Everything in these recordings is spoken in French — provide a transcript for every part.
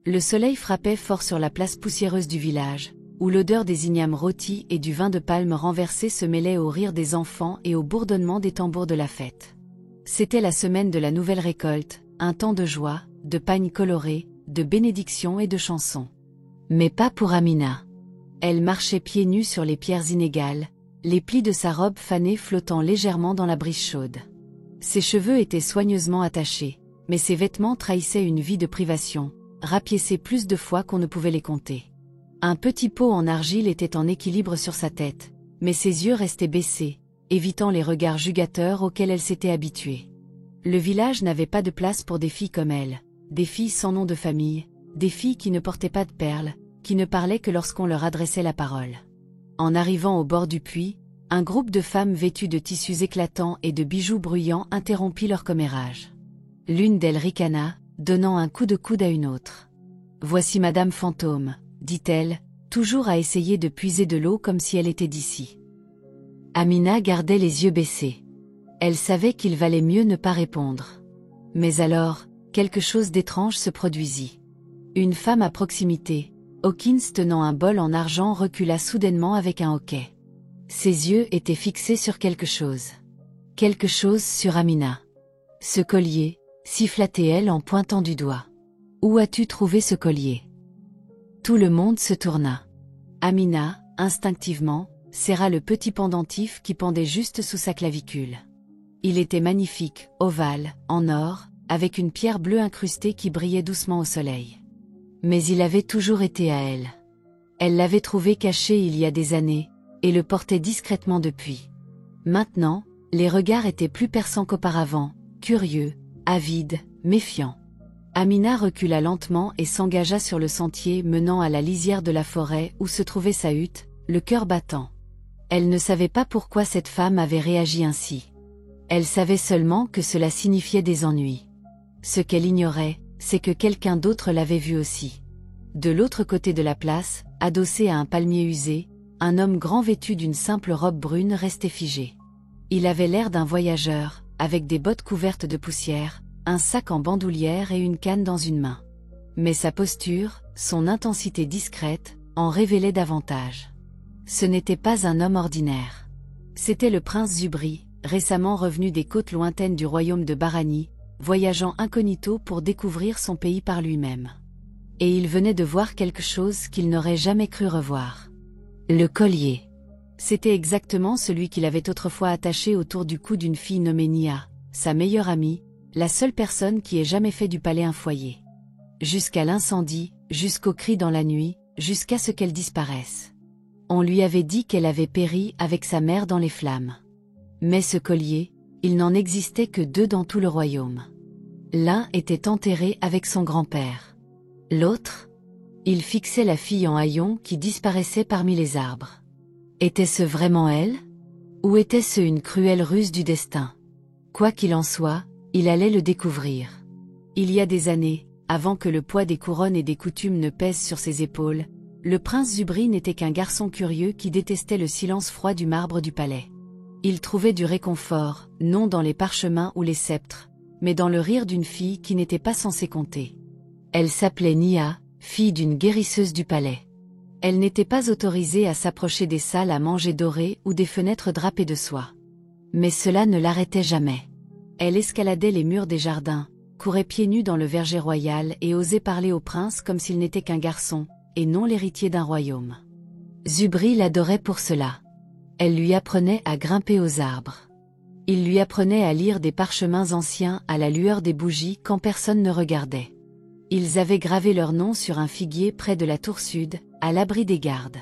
Le soleil frappait fort sur la place poussiéreuse du village, où l'odeur des ignames rôtis et du vin de palme renversé se mêlait au rire des enfants et au bourdonnement des tambours de la fête. C'était la semaine de la nouvelle récolte, un temps de joie, de pagnes colorées, de bénédictions et de chansons. Mais pas pour Amina. Elle marchait pieds nus sur les pierres inégales, les plis de sa robe fanée flottant légèrement dans la brise chaude. Ses cheveux étaient soigneusement attachés, mais ses vêtements trahissaient une vie de privation, rapiécés plus de fois qu'on ne pouvait les compter. Un petit pot en argile était en équilibre sur sa tête, mais ses yeux restaient baissés, évitant les regards jugateurs auxquels elle s'était habituée. Le village n'avait pas de place pour des filles comme elle, des filles sans nom de famille, des filles qui ne portaient pas de perles, qui ne parlaient que lorsqu'on leur adressait la parole. En arrivant au bord du puits, un groupe de femmes vêtues de tissus éclatants et de bijoux bruyants interrompit leur commérage. L'une d'elles ricana, donnant un coup de coude à une autre. « Voici Madame Fantôme », dit-elle, toujours à essayer de puiser de l'eau comme si elle était d'ici. Amina gardait les yeux baissés. Elle savait qu'il valait mieux ne pas répondre. Mais alors, quelque chose d'étrange se produisit. Une femme à proximité, Hawkins tenant un bol en argent, recula soudainement avec un hoquet. Ses yeux étaient fixés sur quelque chose. Quelque chose sur Amina. « Ce collier », siffla-t-elle en pointant du doigt. « Où as-tu trouvé ce collier ?» Tout le monde se tourna. Amina, instinctivement, serra le petit pendentif qui pendait juste sous sa clavicule. Il était magnifique, ovale, en or, avec une pierre bleue incrustée qui brillait doucement au soleil. Mais il avait toujours été à elle. Elle l'avait trouvé caché il y a des années, et le portait discrètement depuis. Maintenant, les regards étaient plus perçants qu'auparavant, curieux, avides, méfiants. Amina recula lentement et s'engagea sur le sentier menant à la lisière de la forêt où se trouvait sa hutte, le cœur battant. Elle ne savait pas pourquoi cette femme avait réagi ainsi. Elle savait seulement que cela signifiait des ennuis. Ce qu'elle ignorait, c'est que quelqu'un d'autre l'avait vue aussi. De l'autre côté de la place, adossé à un palmier usé, un homme grand vêtu d'une simple robe brune restait figé. Il avait l'air d'un voyageur, avec des bottes couvertes de poussière, un sac en bandoulière et une canne dans une main. Mais sa posture, son intensité discrète, en révélait davantage. Ce n'était pas un homme ordinaire. C'était le prince Zubri, récemment revenu des côtes lointaines du royaume de Barani, voyageant incognito pour découvrir son pays par lui-même. Et il venait de voir quelque chose qu'il n'aurait jamais cru revoir. Le collier. C'était exactement celui qu'il avait autrefois attaché autour du cou d'une fille nommée Nia, sa meilleure amie, la seule personne qui ait jamais fait du palais un foyer. Jusqu'à l'incendie, jusqu'aux cris dans la nuit, jusqu'à ce qu'elle disparaisse. On lui avait dit qu'elle avait péri avec sa mère dans les flammes. Mais ce collier, il n'en existait que 2 dans tout le royaume. L'un était enterré avec son grand-père. L'autre, il fixait la fille en haillons qui disparaissait parmi les arbres. Était-ce vraiment elle? Ou était-ce une cruelle ruse du destin? Quoi qu'il en soit, il allait le découvrir. Il y a des années, avant que le poids des couronnes et des coutumes ne pèse sur ses épaules, le prince Zubri n'était qu'un garçon curieux qui détestait le silence froid du marbre du palais. Il trouvait du réconfort, non dans les parchemins ou les sceptres, mais dans le rire d'une fille qui n'était pas censée compter. Elle s'appelait Nia, fille d'une guérisseuse du palais. Elle n'était pas autorisée à s'approcher des salles à manger dorées ou des fenêtres drapées de soie. Mais cela ne l'arrêtait jamais. Elle escaladait les murs des jardins, courait pieds nus dans le verger royal et osait parler au prince comme s'il n'était qu'un garçon, et non l'héritier d'un royaume. Zubri l'adorait pour cela. Elle lui apprenait à grimper aux arbres. Il lui apprenait à lire des parchemins anciens à la lueur des bougies quand personne ne regardait. Ils avaient gravé leur nom sur un figuier près de la tour sud, à l'abri des gardes.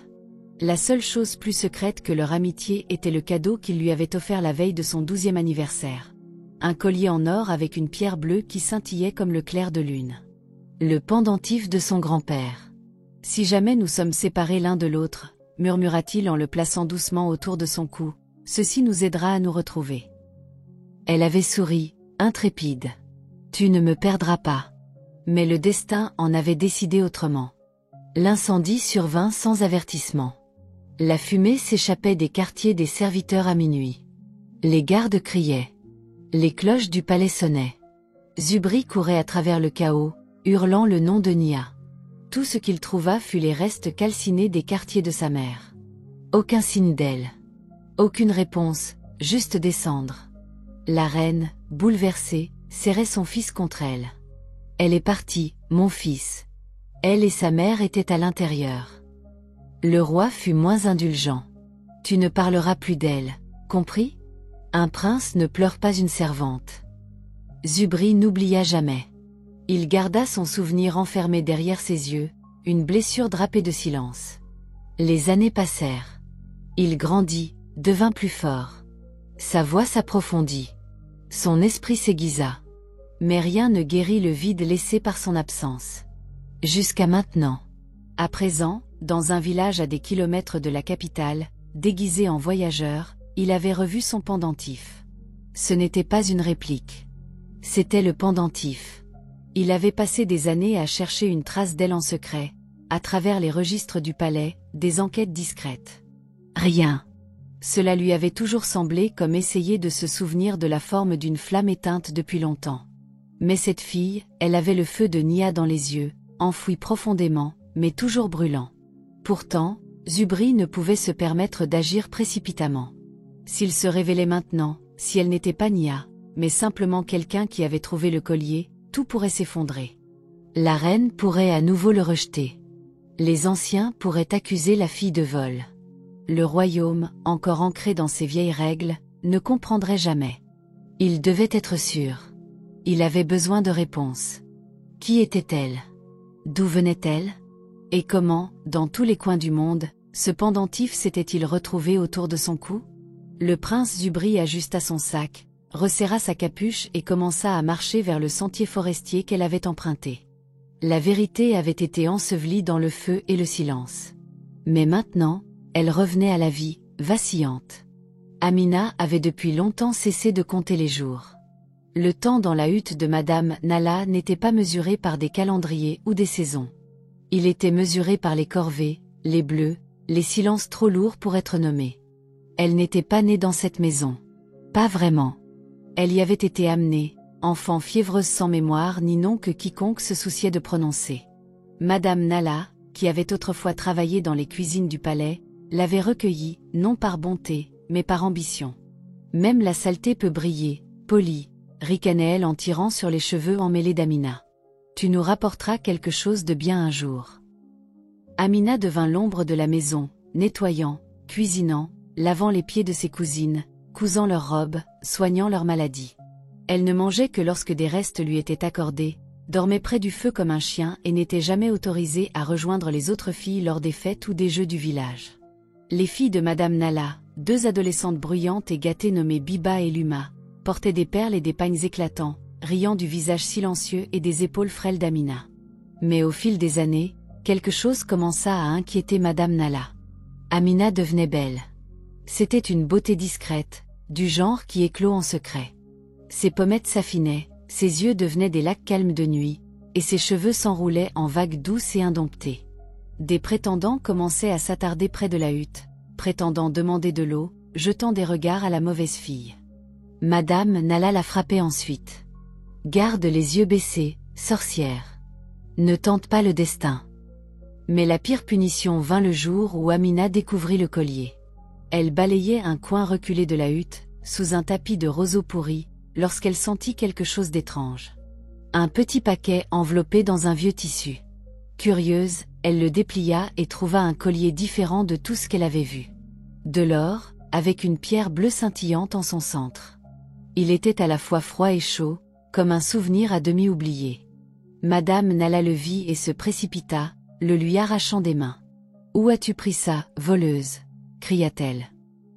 La seule chose plus secrète que leur amitié était le cadeau qu'il lui avait offert la veille de son 12e anniversaire. Un collier en or avec une pierre bleue qui scintillait comme le clair de lune. Le pendentif de son grand-père. « Si jamais nous sommes séparés l'un de l'autre, » murmura-t-il en le plaçant doucement autour de son cou, « ceci nous aidera à nous retrouver. » Elle avait souri, intrépide. « Tu ne me perdras pas. » Mais le destin en avait décidé autrement. L'incendie survint sans avertissement. La fumée s'échappait des quartiers des serviteurs à minuit. Les gardes criaient. Les cloches du palais sonnaient. Zubri courait à travers le chaos, hurlant le nom de Nia. Tout ce qu'il trouva fut les restes calcinés des quartiers de sa mère. Aucun signe d'elle. Aucune réponse, juste des cendres. La reine, bouleversée, serrait son fils contre elle. Elle est partie, mon fils. Elle et sa mère étaient à l'intérieur. Le roi fut moins indulgent. Tu ne parleras plus d'elle, compris? Un prince ne pleure pas une servante. Zubri n'oublia jamais. Il garda son souvenir enfermé derrière ses yeux, une blessure drapée de silence. Les années passèrent. Il grandit, devint plus fort. Sa voix s'approfondit. Son esprit s'aiguisa. Mais rien ne guérit le vide laissé par son absence. Jusqu'à maintenant. À présent, dans un village à des kilomètres de la capitale, déguisé en voyageur, il avait revu son pendentif. Ce n'était pas une réplique. C'était le pendentif. Il avait passé des années à chercher une trace d'elle en secret, à travers les registres du palais, des enquêtes discrètes. Rien. Cela lui avait toujours semblé comme essayer de se souvenir de la forme d'une flamme éteinte depuis longtemps. Mais cette fille, elle avait le feu de Nia dans les yeux, enfoui profondément, mais toujours brûlant. Pourtant, Zubri ne pouvait se permettre d'agir précipitamment. S'il se révélait maintenant, si elle n'était pas Nia, mais simplement quelqu'un qui avait trouvé le collier, tout pourrait s'effondrer. La reine pourrait à nouveau le rejeter. Les anciens pourraient accuser la fille de vol. Le royaume, encore ancré dans ses vieilles règles, ne comprendrait jamais. Il devait être sûr. Il avait besoin de réponses. Qui était-elle? D'où venait-elle? Et comment, dans tous les coins du monde, ce pendentif s'était-il retrouvé autour de son cou? Le prince Zubri ajusta son sac, resserra sa capuche et commença à marcher vers le sentier forestier qu'elle avait emprunté. La vérité avait été ensevelie dans le feu et le silence. Mais maintenant, elle revenait à la vie, vacillante. Amina avait depuis longtemps cessé de compter les jours. Le temps dans la hutte de Madame Nalla n'était pas mesuré par des calendriers ou des saisons. Il était mesuré par les corvées, les bleus, les silences trop lourds pour être nommés. Elle n'était pas née dans cette maison. Pas vraiment. Elle y avait été amenée, enfant fiévreuse sans mémoire ni nom que quiconque se souciait de prononcer. Madame Nalla, qui avait autrefois travaillé dans les cuisines du palais, l'avait recueillie, non par bonté, mais par ambition. Même la saleté peut briller, polie, ricanait-elle en tirant sur les cheveux emmêlés d'Amina. Tu nous rapporteras quelque chose de bien un jour. Amina devint l'ombre de la maison, nettoyant, cuisinant, lavant les pieds de ses cousines, cousant leurs robes, soignant leurs maladies. Elle ne mangeait que lorsque des restes lui étaient accordés, dormait près du feu comme un chien et n'était jamais autorisée à rejoindre les autres filles lors des fêtes ou des jeux du village. Les filles de Madame Nalla, deux adolescentes bruyantes et gâtées nommées Biba et Luma, portaient des perles et des pagnes éclatants, riant du visage silencieux et des épaules frêles d'Amina. Mais au fil des années, quelque chose commença à inquiéter Madame Nalla. Amina devenait belle. C'était une beauté discrète, du genre qui éclot en secret. Ses pommettes s'affinaient, ses yeux devenaient des lacs calmes de nuit, et ses cheveux s'enroulaient en vagues douces et indomptées. Des prétendants commençaient à s'attarder près de la hutte, prétendant demander de l'eau, jetant des regards à la mauvaise fille. Madame Nalla la frappait ensuite. Garde les yeux baissés, sorcière. Ne tente pas le destin. Mais la pire punition vint le jour où Amina découvrit le collier. Elle balayait un coin reculé de la hutte, sous un tapis de roseaux pourris, lorsqu'elle sentit quelque chose d'étrange. Un petit paquet enveloppé dans un vieux tissu. Curieuse, elle le déplia et trouva un collier différent de tout ce qu'elle avait vu. De l'or, avec une pierre bleue scintillante en son centre. Il était à la fois froid et chaud, comme un souvenir à demi oublié. Madame Nalla le vit et se précipita, le lui arrachant des mains. « Où as-tu pris ça, voleuse ?» cria-t-elle.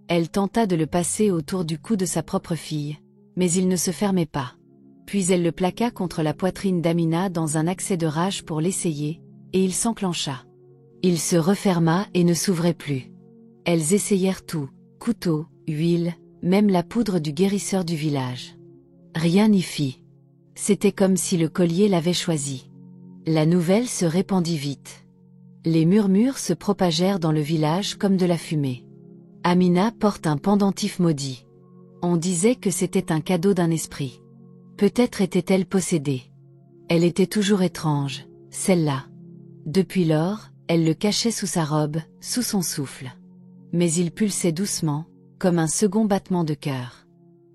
Elle tenta de le passer autour du cou de sa propre fille, mais il ne se fermait pas. Puis elle le plaqua contre la poitrine d'Amina dans un accès de rage pour l'essayer, et il s'enclencha. Il se referma et ne s'ouvrait plus. Elles essayèrent tout, couteau, huile, même la poudre du guérisseur du village. Rien n'y fit. C'était comme si le collier l'avait choisi. La nouvelle se répandit vite. Les murmures se propagèrent dans le village comme de la fumée. Amina porte un pendentif maudit. On disait que c'était un cadeau d'un esprit. Peut-être était-elle possédée. Elle était toujours étrange, celle-là. Depuis lors, elle le cachait sous sa robe, sous son souffle. Mais il pulsait doucement, comme un second battement de cœur.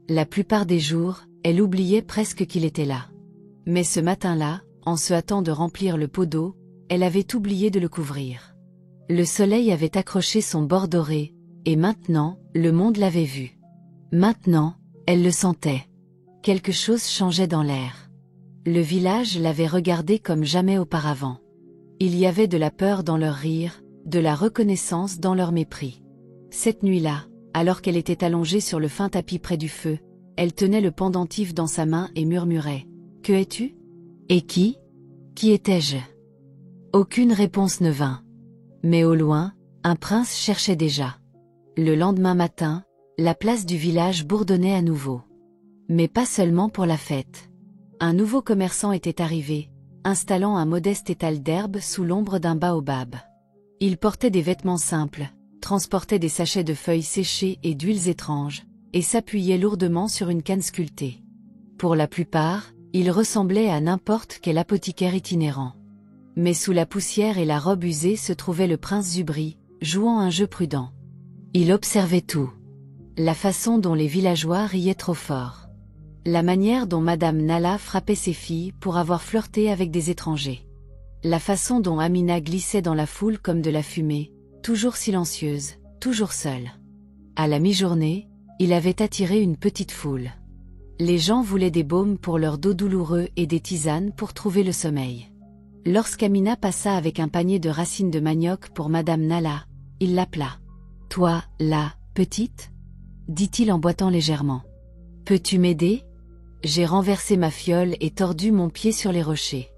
La plupart des jours, elle oubliait presque qu'il était là. Mais ce matin-là, en se hâtant de remplir le pot d'eau, elle avait oublié de le couvrir. Le soleil avait accroché son bord doré, et maintenant, le monde l'avait vu. Maintenant, elle le sentait. Quelque chose changeait dans l'air. Le village l'avait regardé comme jamais auparavant. Il y avait de la peur dans leur rire, de la reconnaissance dans leur mépris. Cette nuit-là, alors qu'elle était allongée sur le fin tapis près du feu, elle tenait le pendentif dans sa main et murmurait « Que es-tu ? Et qui ? Qui étais-je » Aucune réponse ne vint. Mais au loin, un prince cherchait déjà. Le lendemain matin, la place du village bourdonnait à nouveau. Mais pas seulement pour la fête. Un nouveau commerçant était arrivé, installant un modeste étal d'herbe sous l'ombre d'un baobab. Il portait des vêtements simples, transportait des sachets de feuilles séchées et d'huiles étranges, et s'appuyait lourdement sur une canne sculptée. Pour la plupart, il ressemblait à n'importe quel apothicaire itinérant. Mais sous la poussière et la robe usée se trouvait le prince Zubri, jouant un jeu prudent. Il observait tout. La façon dont les villageois riaient trop fort. La manière dont Madame Nalla frappait ses filles pour avoir flirté avec des étrangers. La façon dont Amina glissait dans la foule comme de la fumée, toujours silencieuse, toujours seule. À la mi-journée, il avait attiré une petite foule. Les gens voulaient des baumes pour leur dos douloureux et des tisanes pour trouver le sommeil. Lorsqu'Amina passa avec un panier de racines de manioc pour Madame Nalla, il l'appela. « Toi, là, petite ?» dit-il en boitant légèrement. « Peux-tu m'aider ? J'ai renversé ma fiole et tordu mon pied sur les rochers. »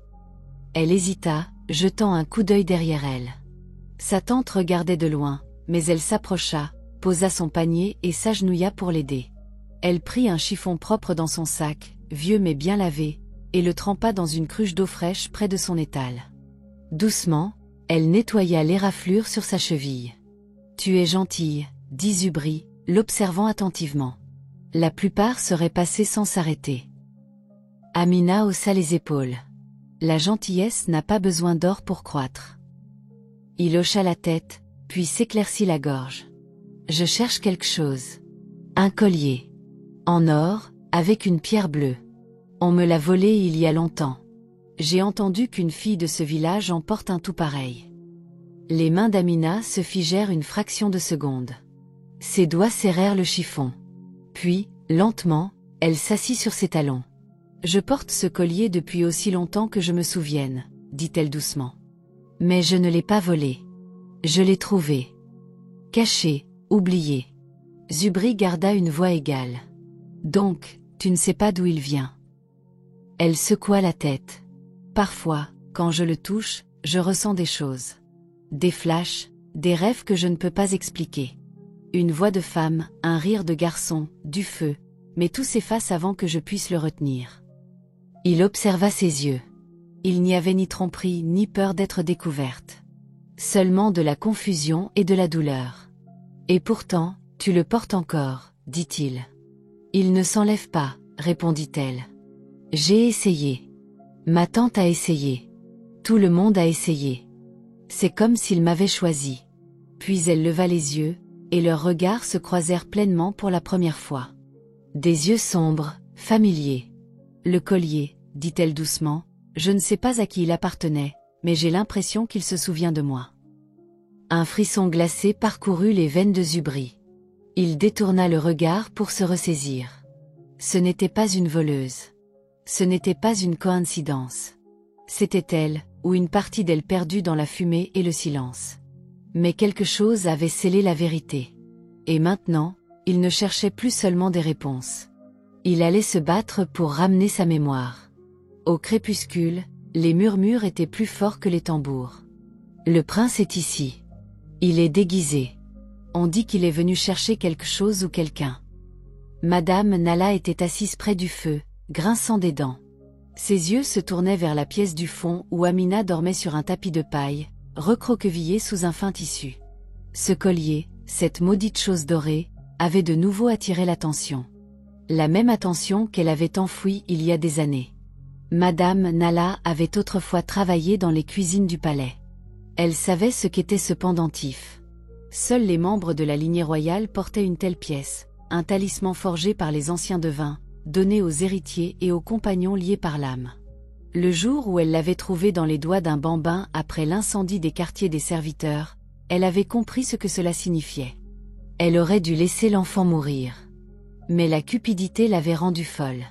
Elle hésita, jetant un coup d'œil derrière elle. Sa tante regardait de loin, mais elle s'approcha, posa son panier et s'agenouilla pour l'aider. Elle prit un chiffon propre dans son sac, vieux mais bien lavé, et le trempa dans une cruche d'eau fraîche près de son étal. Doucement, elle nettoya l'éraflure sur sa cheville. « Tu es gentille, » dit Zubri, l'observant attentivement. La plupart seraient passés sans s'arrêter. Amina haussa les épaules. La gentillesse n'a pas besoin d'or pour croître. Il hocha la tête, puis s'éclaircit la gorge. « Je cherche quelque chose. Un collier. En or, avec une pierre bleue. On me l'a volé il y a longtemps. J'ai entendu qu'une fille de ce village en porte un tout pareil. » Les mains d'Amina se figèrent une fraction de seconde. Ses doigts serrèrent le chiffon. Puis, lentement, elle s'assit sur ses talons. « Je porte ce collier depuis aussi longtemps que je me souvienne, » dit-elle doucement. « Mais je ne l'ai pas volé. Je l'ai trouvé. Caché, oublié. » Zubri garda une voix égale. « Donc, tu ne sais pas d'où il vient. » Elle secoua la tête. « Parfois, quand je le touche, je ressens des choses. Des flashs, des rêves que je ne peux pas expliquer. Une voix de femme, un rire de garçon, du feu, mais tout s'efface avant que je puisse le retenir. » Il observa ses yeux. Il n'y avait ni tromperie ni peur d'être découverte. Seulement de la confusion et de la douleur. « Et pourtant, tu le portes encore, » dit-il. « Il ne s'enlève pas, » répondit-elle. « J'ai essayé. Ma tante a essayé. Tout le monde a essayé. C'est comme s'il m'avait choisi. » Puis elle leva les yeux, et leurs regards se croisèrent pleinement pour la première fois. Des yeux sombres, familiers. « Le collier, » dit-elle doucement, « je ne sais pas à qui il appartenait, mais j'ai l'impression qu'il se souvient de moi. » Un frisson glacé parcourut les veines de Zubri. Il détourna le regard pour se ressaisir. Ce n'était pas une voleuse. Ce n'était pas une coïncidence. C'était elle, ou une partie d'elle perdue dans la fumée et le silence. Mais quelque chose avait scellé la vérité. Et maintenant, il ne cherchait plus seulement des réponses. Il allait se battre pour ramener sa mémoire. Au crépuscule, les murmures étaient plus forts que les tambours. Le prince est ici. Il est déguisé. On dit qu'il est venu chercher quelque chose ou quelqu'un. Madame Nalla était assise près du feu, grinçant des dents. Ses yeux se tournaient vers la pièce du fond où Amina dormait sur un tapis de paille, recroquevillée sous un fin tissu. Ce collier, cette maudite chose dorée, avait de nouveau attiré l'attention. La même attention qu'elle avait enfouie il y a des années. Madame Nalla avait autrefois travaillé dans les cuisines du palais. Elle savait ce qu'était ce pendentif. Seuls les membres de la lignée royale portaient une telle pièce, un talisman forgé par les anciens devins, donné aux héritiers et aux compagnons liés par l'âme. Le jour où elle l'avait trouvé dans les doigts d'un bambin après l'incendie des quartiers des serviteurs, elle avait compris ce que cela signifiait. Elle aurait dû laisser l'enfant mourir. Mais la cupidité l'avait rendue folle.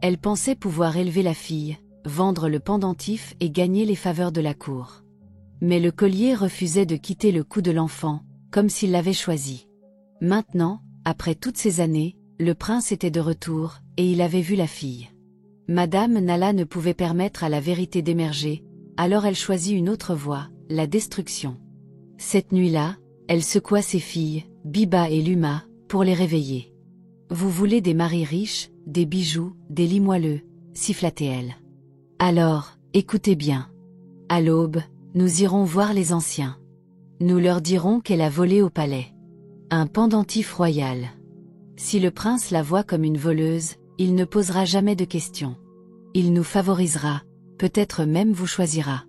Elle pensait pouvoir élever la fille, vendre le pendentif et gagner les faveurs de la cour. Mais le collier refusait de quitter le cou de l'enfant, comme s'il l'avait choisi. Maintenant, après toutes ces années, le prince était de retour, et il avait vu la fille. Madame Nala ne pouvait permettre à la vérité d'émerger, alors elle choisit une autre voie, la destruction. Cette nuit-là, elle secoua ses filles, Biba et Luma, pour les réveiller. « Vous voulez des maris riches, des bijoux, des lits moelleux » siffla-t-elle. « Alors, écoutez bien. À l'aube, nous irons voir les anciens. Nous leur dirons qu'elle a volé au palais. Un pendentif royal. Si le prince la voit comme une voleuse, il ne posera jamais de questions. Il nous favorisera, peut-être même vous choisira. »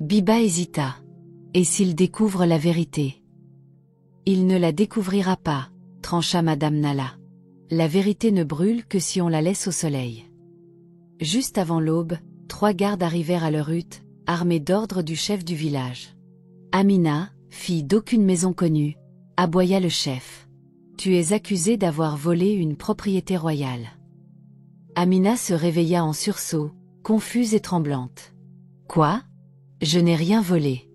Biba hésita. Et s'il découvre la vérité? Il ne la découvrira pas, trancha Madame Nala. La vérité ne brûle que si on la laisse au soleil. Juste avant l'aube, 3 gardes arrivèrent à leur hutte, armés d'ordres du chef du village. Amina, fille d'aucune maison connue, aboya le chef. « Tu es accusée d'avoir volé une propriété royale. » Amina se réveilla en sursaut, confuse et tremblante. « Quoi? Je n'ai rien volé. »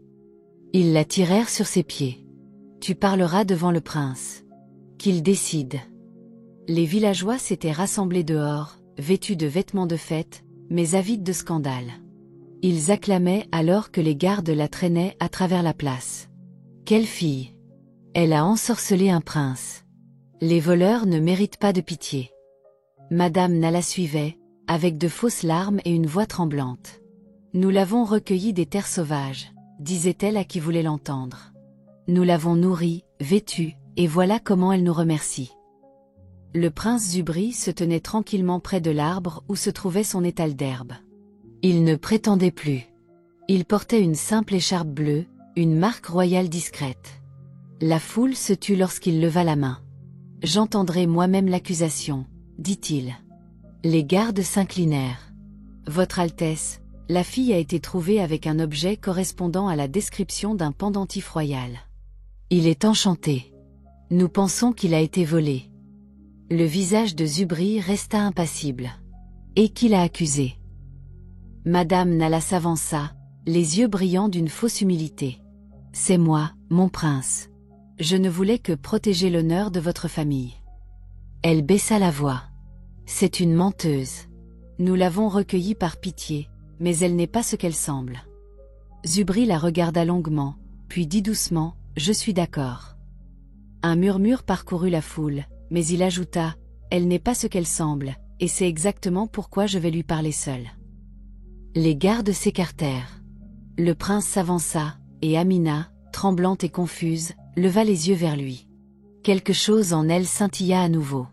Ils la tirèrent sur ses pieds. « Tu parleras devant le prince. Qu'il décide. » Les villageois s'étaient rassemblés dehors, vêtus de vêtements de fête, mais avides de scandale. Ils acclamaient alors que les gardes la traînaient à travers la place. « Quelle fille! Elle a ensorcelé un prince. Les voleurs ne méritent pas de pitié. » Madame Nala suivait, avec de fausses larmes et une voix tremblante. « Nous l'avons recueillie des terres sauvages, » disait-elle à qui voulait l'entendre. « Nous l'avons nourrie, vêtue, et voilà comment elle nous remercie. » Le prince Zubri se tenait tranquillement près de l'arbre où se trouvait son étal d'herbe. Il ne prétendait plus. Il portait une simple écharpe bleue, une marque royale discrète. La foule se tut lorsqu'il leva la main. « J'entendrai moi-même l'accusation, » dit-il. Les gardes s'inclinèrent. « Votre Altesse, la fille a été trouvée avec un objet correspondant à la description d'un pendentif royal. Il est enchanté. Nous pensons qu'il a été volé. » Le visage de Zubri resta impassible. « Et qui l'a accusé ?» Madame Nala s'avança, les yeux brillants d'une fausse humilité. « C'est moi, mon prince. Je ne voulais que protéger l'honneur de votre famille. » Elle baissa la voix. « C'est une menteuse. Nous l'avons recueillie par pitié, mais elle n'est pas ce qu'elle semble. » Zubri la regarda longuement, puis dit doucement, « Je suis d'accord. » Un murmure parcourut la foule, mais il ajouta, « Elle n'est pas ce qu'elle semble, et c'est exactement pourquoi je vais lui parler seul. » Les gardes s'écartèrent. Le prince s'avança, et Amina, tremblante et confuse, leva les yeux vers lui. Quelque chose en elle scintilla à nouveau.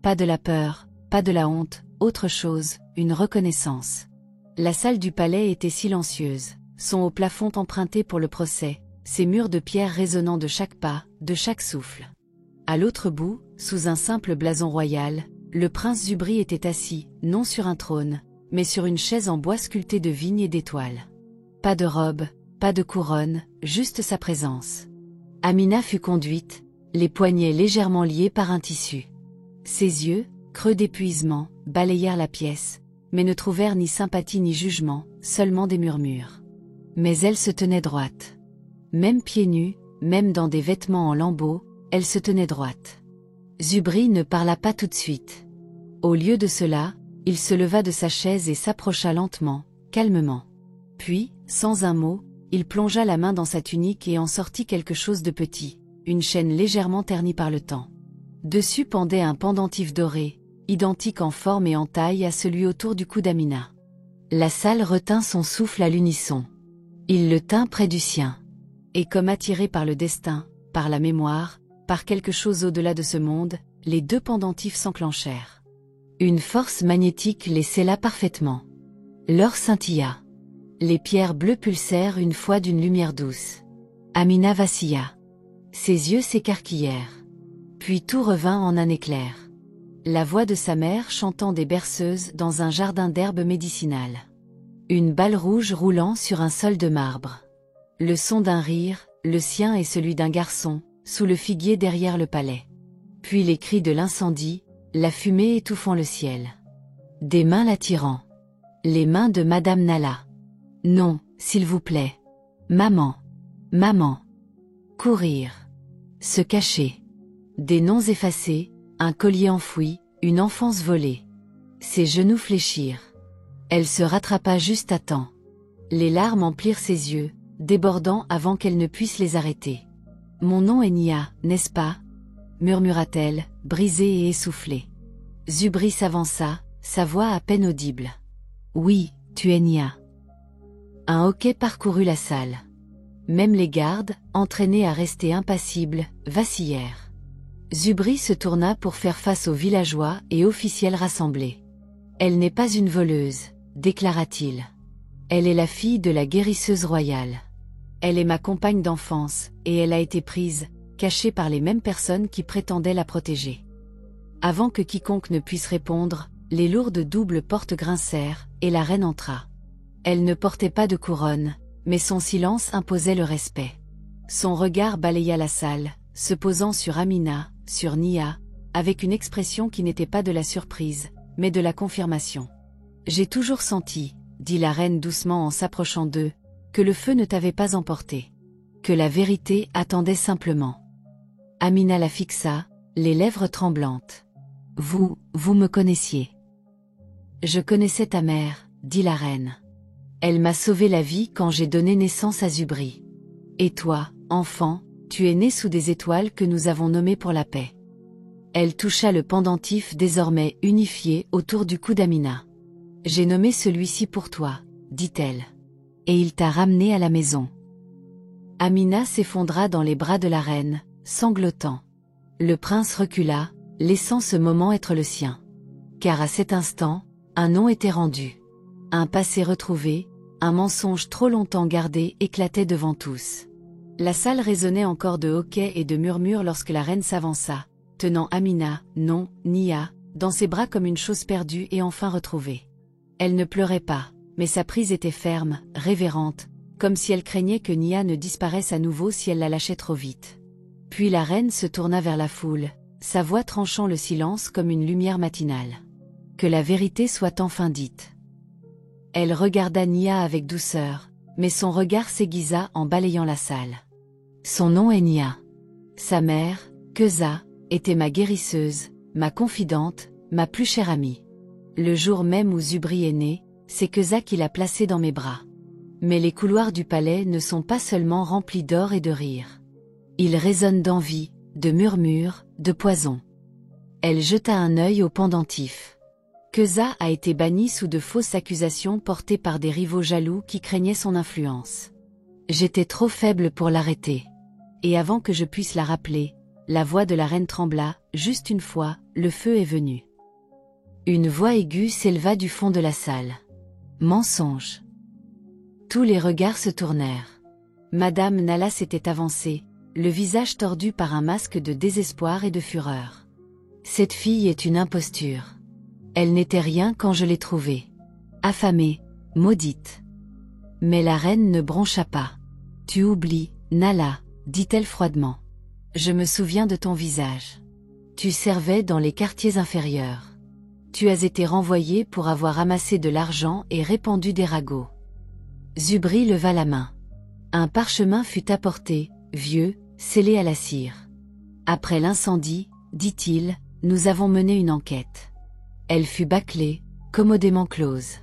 Pas de la peur, pas de la honte, autre chose, une reconnaissance. La salle du palais était silencieuse, son haut plafond emprunté pour le procès, ses murs de pierre résonnant de chaque pas, de chaque souffle. À l'autre bout, sous un simple blason royal, le prince Zubri était assis, non sur un trône, mais sur une chaise en bois sculptée de vignes et d'étoiles. Pas de robe, pas de couronne, juste sa présence. Amina fut conduite, les poignets légèrement liés par un tissu. Ses yeux, creux d'épuisement, balayèrent la pièce, mais ne trouvèrent ni sympathie ni jugement, seulement des murmures. Mais elle se tenait droite. Même pieds nus, même dans des vêtements en lambeaux, elle se tenait droite. Zubri ne parla pas tout de suite. Au lieu de cela, il se leva de sa chaise et s'approcha lentement, calmement. Puis, sans un mot, il plongea la main dans sa tunique et en sortit quelque chose de petit, une chaîne légèrement ternie par le temps. Dessus pendait un pendentif doré, identique en forme et en taille à celui autour du cou d'Amina. La salle retint son souffle à l'unisson. Il le tint près du sien. Et comme attirés par le destin, par la mémoire, par quelque chose au-delà de ce monde, les 2 pendentifs s'enclenchèrent. Une force magnétique les scella parfaitement. L'or scintilla. Les pierres bleues pulsèrent une fois d'une lumière douce. Amina vacilla. Ses yeux s'écarquillèrent. Puis tout revint en un éclair. La voix de sa mère chantant des berceuses dans un jardin d'herbes médicinales. Une balle rouge roulant sur un sol de marbre. Le son d'un rire, le sien et celui d'un garçon, sous le figuier derrière le palais. Puis les cris de l'incendie, la fumée étouffant le ciel. Des mains l'attirant. Les mains de Madame Nalla. Non, s'il vous plaît. Maman. Maman. Courir. Se cacher. Des noms effacés, un collier enfoui, une enfance volée. Ses genoux fléchirent. Elle se rattrapa juste à temps. Les larmes emplirent ses yeux, débordant avant qu'elle ne puisse les arrêter. Mon nom est Nia, n'est-ce pas? Murmura-t-elle, brisée et essoufflée. Zubri s'avança, sa voix à peine audible. Oui, tu es Nia. Un hoquet parcourut la salle. Même les gardes, entraînés à rester impassibles, vacillèrent. Zubri se tourna pour faire face aux villageois et officiels rassemblés. Elle n'est pas une voleuse, déclara-t-il. Elle est la fille de la guérisseuse royale. Elle est ma compagne d'enfance, et elle a été prise, cachée par les mêmes personnes qui prétendaient la protéger. Avant que quiconque ne puisse répondre, les lourdes doubles portes grincèrent, et la reine entra. Elle ne portait pas de couronne, mais son silence imposait le respect. Son regard balaya la salle, se posant sur Amina, sur Nia, avec une expression qui n'était pas de la surprise, mais de la confirmation. « J'ai toujours senti, » dit la reine doucement en s'approchant d'eux, « que le feu ne t'avait pas emporté. Que la vérité attendait simplement. » Amina la fixa, les lèvres tremblantes. « Vous me connaissiez. »« Je connaissais ta mère, » dit la reine. « Elle m'a sauvé la vie quand j'ai donné naissance à Zubri. Et toi, enfant, tu es né sous des étoiles que nous avons nommées pour la paix. » Elle toucha le pendentif désormais unifié autour du cou d'Amina. « J'ai nommé celui-ci pour toi, » dit-elle. « Et il t'a ramené à la maison. » Amina s'effondra dans les bras de la reine, sanglotant. Le prince recula, laissant ce moment être le sien. Car à cet instant, un nom était rendu. Un passé retrouvé, un mensonge trop longtemps gardé éclatait devant tous. La salle résonnait encore de hoquets et de murmures lorsque la reine s'avança, tenant Amina, non, Nia, dans ses bras comme une chose perdue et enfin retrouvée. Elle ne pleurait pas, mais sa prise était ferme, révérente, comme si elle craignait que Nia ne disparaisse à nouveau si elle la lâchait trop vite. Puis la reine se tourna vers la foule, sa voix tranchant le silence comme une lumière matinale. Que la vérité soit enfin dite. Elle regarda Nia avec douceur, mais son regard s'aiguisa en balayant la salle. Son nom est Nia. Sa mère, Keza, était ma guérisseuse, ma confidente, ma plus chère amie. Le jour même où Zubri est né, c'est Keza qui l'a placée dans mes bras. Mais les couloirs du palais ne sont pas seulement remplis d'or et de rire. Ils résonnent d'envie, de murmures, de poison. Elle jeta un œil au pendentif. Keza a été bannie sous de fausses accusations portées par des rivaux jaloux qui craignaient son influence. J'étais trop faible pour l'arrêter. Et avant que je puisse la rappeler, la voix de la reine trembla, juste une fois, le feu est venu. Une voix aiguë s'éleva du fond de la salle. Mensonge. Tous les regards se tournèrent. Madame Nalla s'était avancée, le visage tordu par un masque de désespoir et de fureur. Cette fille est une imposture. Elle n'était rien quand je l'ai trouvée. Affamée, maudite. Mais la reine ne broncha pas. Tu oublies, Nalla, dit-elle froidement. Je me souviens de ton visage. Tu servais dans les quartiers inférieurs. Tu as été renvoyée pour avoir amassé de l'argent et répandu des ragots. Zubri leva la main. Un parchemin fut apporté, vieux, scellé à la cire. Après l'incendie, dit-il, nous avons mené une enquête. Elle fut bâclée, commodément close.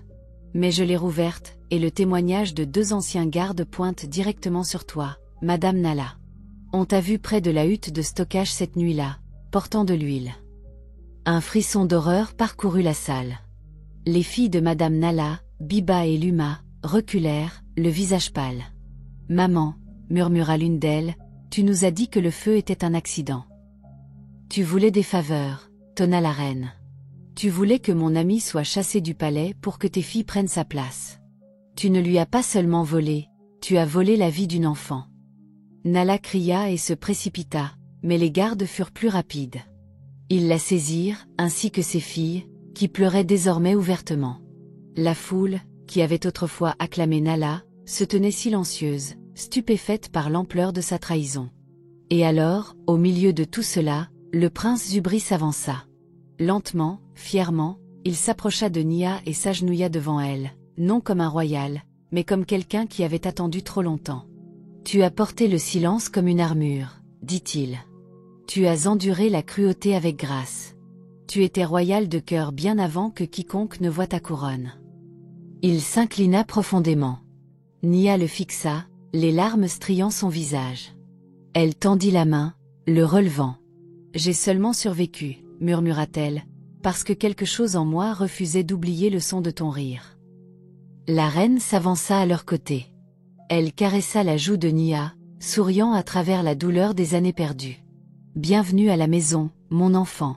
Mais je l'ai rouverte, et le témoignage de 2 anciens gardes pointe directement sur toi, Madame Nalla. On t'a vu près de la hutte de stockage cette nuit-là, portant de l'huile. Un frisson d'horreur parcourut la salle. Les filles de Madame Nalla, Biba et Luma, reculèrent, le visage pâle. « Maman, » murmura l'une d'elles, « tu nous as dit que le feu était un accident. »« Tu voulais des faveurs, » tonna la reine. « Tu voulais que mon ami soit chassé du palais pour que tes filles prennent sa place. » Tu ne lui as pas seulement volé, tu as volé la vie d'une enfant. Nala cria et se précipita, mais les gardes furent plus rapides. Ils la saisirent, ainsi que ses filles, qui pleuraient désormais ouvertement. La foule, qui avait autrefois acclamé Nala, se tenait silencieuse, stupéfaite par l'ampleur de sa trahison. Et alors, au milieu de tout cela, le prince Zubri s'avança. Lentement, fièrement, il s'approcha de Nia et s'agenouilla devant elle, non comme un royal, mais comme quelqu'un qui avait attendu trop longtemps. « Tu as porté le silence comme une armure, » dit-il. « Tu as enduré la cruauté avec grâce. Tu étais royal de cœur bien avant que quiconque ne voie ta couronne. » Il s'inclina profondément. Nia le fixa, les larmes striant son visage. Elle tendit la main, le relevant. « J'ai seulement survécu, » murmura-t-elle, « parce que quelque chose en moi refusait d'oublier le son de ton rire. » La reine s'avança à leur côté. Elle caressa la joue de Nia, souriant à travers la douleur des années perdues. « Bienvenue à la maison, mon enfant. »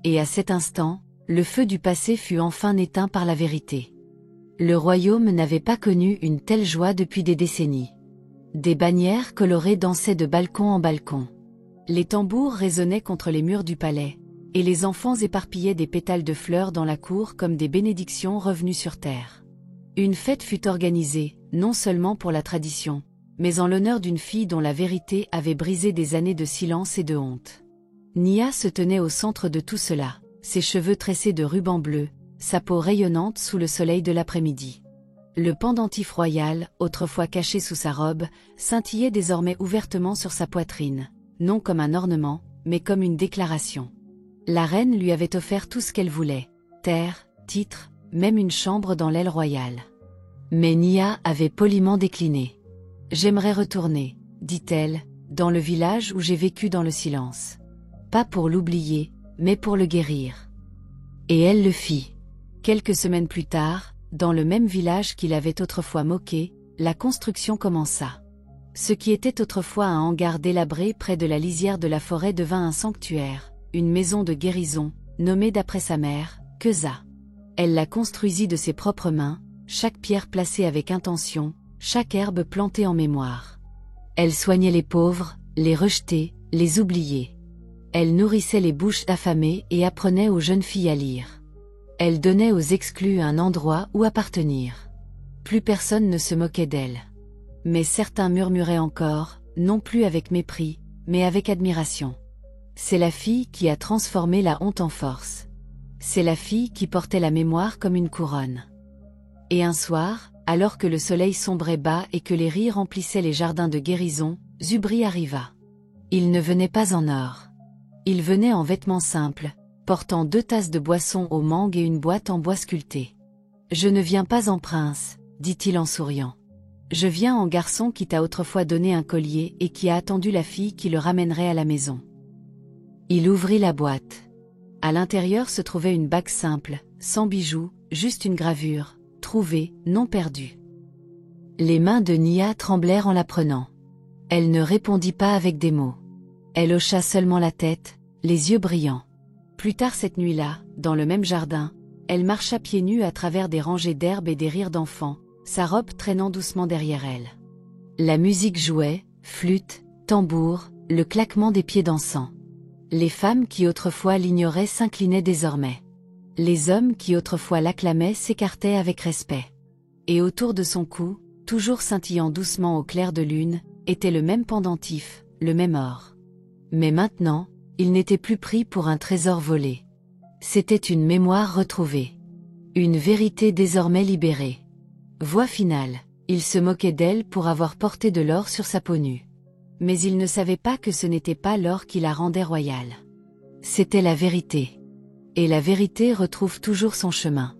Et à cet instant, le feu du passé fut enfin éteint par la vérité. Le royaume n'avait pas connu une telle joie depuis des décennies. Des bannières colorées dansaient de balcon en balcon. Les tambours résonnaient contre les murs du palais, et les enfants éparpillaient des pétales de fleurs dans la cour comme des bénédictions revenues sur terre. Une fête fut organisée, non seulement pour la tradition, mais en l'honneur d'une fille dont la vérité avait brisé des années de silence et de honte. Nia se tenait au centre de tout cela, ses cheveux tressés de rubans bleus, sa peau rayonnante sous le soleil de l'après-midi. Le pendentif royal, autrefois caché sous sa robe, scintillait désormais ouvertement sur sa poitrine, non comme un ornement, mais comme une déclaration. La reine lui avait offert tout ce qu'elle voulait, terre, titre, même une chambre dans l'aile royale. Mais Nia avait poliment décliné. « J'aimerais retourner, » dit-elle, « dans le village où j'ai vécu dans le silence. Pas pour l'oublier, mais pour le guérir. » Et elle le fit. Quelques semaines plus tard, dans le même village qu'il avait autrefois moqué, la construction commença. Ce qui était autrefois un hangar délabré près de la lisière de la forêt devint un sanctuaire, une maison de guérison, nommée d'après sa mère, Keza. Elle la construisit de ses propres mains, chaque pierre placée avec intention, chaque herbe plantée en mémoire. Elle soignait les pauvres, les rejetés, les oubliés. Elle nourrissait les bouches affamées et apprenait aux jeunes filles à lire. Elle donnait aux exclus un endroit où appartenir. Plus personne ne se moquait d'elle. Mais certains murmuraient encore, non plus avec mépris, mais avec admiration. C'est la fille qui a transformé la honte en force. C'est la fille qui portait la mémoire comme une couronne. Et un soir, alors que le soleil sombrait bas et que les rires remplissaient les jardins de guérison, Zubri arriva. Il ne venait pas en or. Il venait en vêtements simples, portant 2 tasses de boisson aux mangues et une boîte en bois sculpté. « Je ne viens pas en prince, » dit-il en souriant. « Je viens en garçon qui t'a autrefois donné un collier et qui a attendu la fille qui le ramènerait à la maison. » Il ouvrit la boîte. À l'intérieur se trouvait une bague simple, sans bijoux, juste une gravure, trouvée, non perdue. Les mains de Nia tremblèrent en la prenant. Elle ne répondit pas avec des mots. Elle hocha seulement la tête, les yeux brillants. Plus tard cette nuit-là, dans le même jardin, elle marcha pieds nus à travers des rangées d'herbes et des rires d'enfants, sa robe traînant doucement derrière elle. La musique jouait, flûte, tambour, le claquement des pieds dansants. Les femmes qui autrefois l'ignoraient s'inclinaient désormais. Les hommes qui autrefois l'acclamaient s'écartaient avec respect. Et autour de son cou, toujours scintillant doucement au clair de lune, était le même pendentif, le même or. Mais maintenant, il n'était plus pris pour un trésor volé. C'était une mémoire retrouvée. Une vérité désormais libérée. Voix finale, il se moquait d'elle pour avoir porté de l'or sur sa peau nue. Mais il ne savait pas que ce n'était pas l'or qui la rendait royale. C'était la vérité. Et la vérité retrouve toujours son chemin.